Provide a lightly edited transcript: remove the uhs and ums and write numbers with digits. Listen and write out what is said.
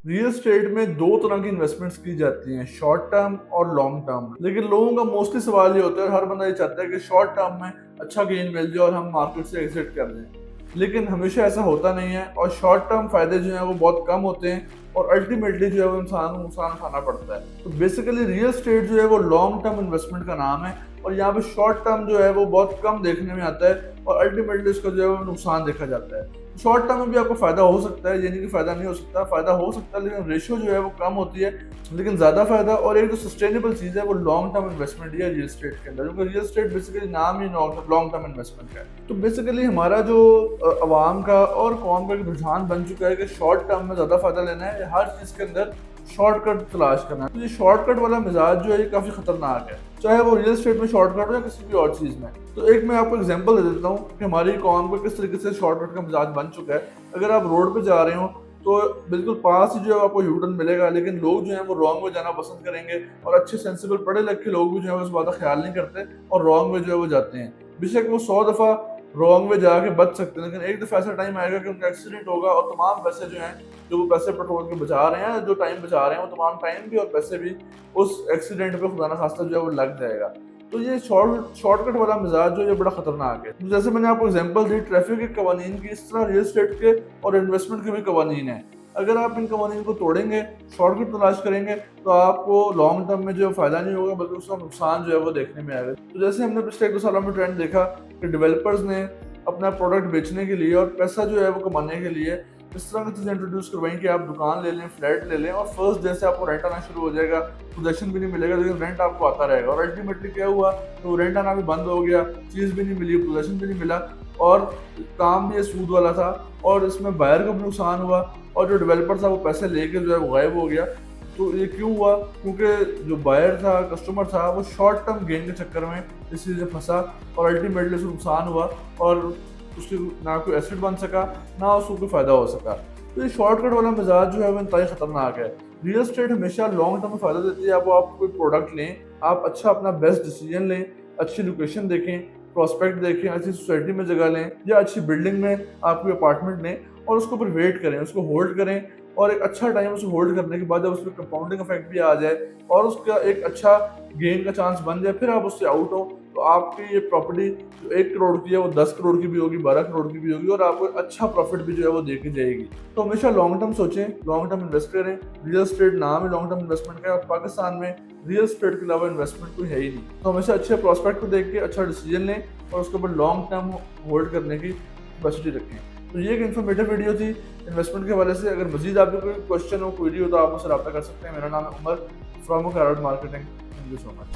Real estate में दो तरह की इन्वेस्टमेंट्स की जाती हैं, शॉर्ट टर्म और लॉन्ग टर्म। लेकिन लोगों का मोस्टली सवाल ये होता है, हर बंदा ये चाहता है कि शॉर्ट टर्म में अच्छा गेन मिल जाए और हम मार्केट से एग्जिट कर दें। लेकिन हमेशा ऐसा होता नहीं है और शॉर्ट टर्म फायदे जो हैं वो बहुत कम होते हैं और अल्टीमेटली जो है वो इंसान को नुकसान उठाना पड़ता है। तो बेसिकली रियल एस्टेट जो है वो लॉन्ग टर्म इन्वेस्टमेंट का नाम है और यहाँ पे शॉर्ट टर्म जो है वो बहुत कम देखने में आता है और अल्टीमेटली इसका जो है वो नुकसान देखा जाता है। शॉर्ट टर्म में भी आपको फायदा हो सकता है, यानी कि फायदा नहीं हो सकता, फायदा हो सकता है लेकिन रेशियो जो है वो कम होती है। लेकिन ज्यादा फायदा और एक जो सस्टेनेबल चीज है वो लॉन्ग टर्म इन्वेस्टमेंट है रियल एस्टेट के अंदर, क्योंकि रियल एस्टेट बेसिकली नाम ही लॉन्ग टर्म इन्वेस्टमेंट है। तो बेसिकली हमारा जो अवाम का और कौम का एक रुझान बन चुका है कि शॉर्ट टर्म में ज्यादा फायदा लेना है, हर चीज के अंदर शॉर्टकट तलाश करना है। तो ये शॉर्टकट वाला मिजाज जो है ये काफी खतरनाक है, चाहे वो रियल एस्टेट में शॉर्टकट हो या किसी भी और चीज में। तो एक मैं आपको एग्जांपल दे देता हूँ कि हमारी कौम को किस तरीके से शॉर्टकट का मिजाज बन चुका है। अगर आप रोड पे जा रहे हो तो बिल्कुल पास ही जो है आपको यूटर्न मिलेगा, लेकिन लोग जो है वो रॉन्ग में जाना पसंद करेंगे और अच्छे सेंसिबल पढ़े लिखे लोग भी जो है उस बात का ख्याल नहीं करते और रॉन्ग में जो है वो जाते हैं। बेशक वो 100 दफा रॉन्ग में जाके बच सकते हैं, लेकिन एक दफा ऐसा टाइम आएगा कि उनका एक्सीडेंट होगा और तमाम पैसे जो हैं, जो वो पैसे पेट्रोल के बचा रहे हैं, जो टाइम बचा रहे हैं, वो तमाम टाइम भी और पैसे भी उस एक्सीडेंट पे खुदा ना खास्ता जो है वो लग जाएगा। तो ये शॉर्टकट वाला मिजाज जो ये बड़ा खतरनाक है। तो जैसे मैंने आपको एग्जांपल दी ट्रैफिक के कवानीन की, इस तरह रियल एस्टेट के और इन्वेस्टमेंट के भी कवानीन है। अगर आप इन कवानीन को तोड़ेंगे, शॉर्टकट तलाश करेंगे, तो आपको लॉन्ग टर्म में जो फायदा नहीं होगा बल्कि उसका नुकसान जो है वो देखने में आएगा। तो जैसे हमने पिछले 1-2 सालों में ट्रेंड देखा कि डेवलपर्स ने अपना प्रोडक्ट बेचने के लिए और पैसा जो है वो कमाने के लिए इस तरह की चीज़ें इंट्रोड्यूस करवाई कि आप दुकान ले लें, फ्लैट ले लें और फर्स्ट डे से आपको रेंट आना शुरू हो जाएगा, पोजेशन भी नहीं मिलेगा लेकिन रेंट आपको आता रहेगा। और अल्टीमेटली क्या हुआ, तो रेंट आना भी बंद हो गया, चीज़ भी नहीं मिली, पोजेशन भी नहीं मिला और काम भी ये सूद वाला था और इसमें बायर को भी नुकसान हुआ और जो डेवलपर था वो पैसे लेके जो है वो गायब हो गया। तो ये क्यों हुआ, क्योंकि जो बायर था, कस्टमर था, वो शॉर्ट टर्म गेन के चक्कर में इस चीज़ में फंसा और अल्टीमेटली उसको नुकसान हुआ और उसकी ना कोई एसेट बन सका, ना उसको कोई फायदा हो सका। तो ये शॉर्टकट वाला मिजाज जो है वो इंतहाई खतरनाक है। रियल एस्टेट हमेशा लॉन्ग टर्म में फायदा देती है। आप कोई प्रोडक्ट लें, आप अच्छा अपना बेस्ट डिसीजन लें, अच्छी लोकेशन देखें, प्रॉस्पेक्ट देखें, अच्छी सोसाइटी में जगह लें या अच्छी बिल्डिंग में आप कोई अपार्टमेंट लें और उसके ऊपर वेट करें, उसको होल्ड करें और एक अच्छा टाइम उसको होल्ड करने के बाद जब उसमें कंपाउंडिंग इफेक्ट भी आ जाए और उसका एक अच्छा गेन का चांस बन जाए, फिर आप उससे आउट हो, तो आपकी ये प्रॉपर्टी जो 1 करोड़ की है वो 10 करोड़ की भी होगी, 12 करोड़ की भी होगी और आपको अच्छा प्रॉफिट भी जो है वो दे के जाएगी। तो हमेशा लॉन्ग टर्म सोचें, लॉन्ग टर्म इन्वेस्ट करें। रियल एस्टेट नाम ही लॉन्ग टर्म इन्वेस्टमेंट का है और पाकिस्तान में रियल एस्टेट के अलावा इन्वेस्टमेंट कोई है ही नहीं। तो हमेशा अच्छे प्रॉस्पेक्ट को देख के अच्छा डिसीजन लें और उसके ऊपर लॉन्ग टर्म होल्ड करने की कैपेसिटी रखें। तो ये एक इन्फॉर्मेटिव वीडियो थी इन्वेस्टमेंट के हवाले से। अगर मजीद आपको कोई क्वेश्चन हो, क्वेरी हो, तो आप मुझसे रब्ता कर सकते हैं। मेरा नाम है Umar from marketing. Thank you so much.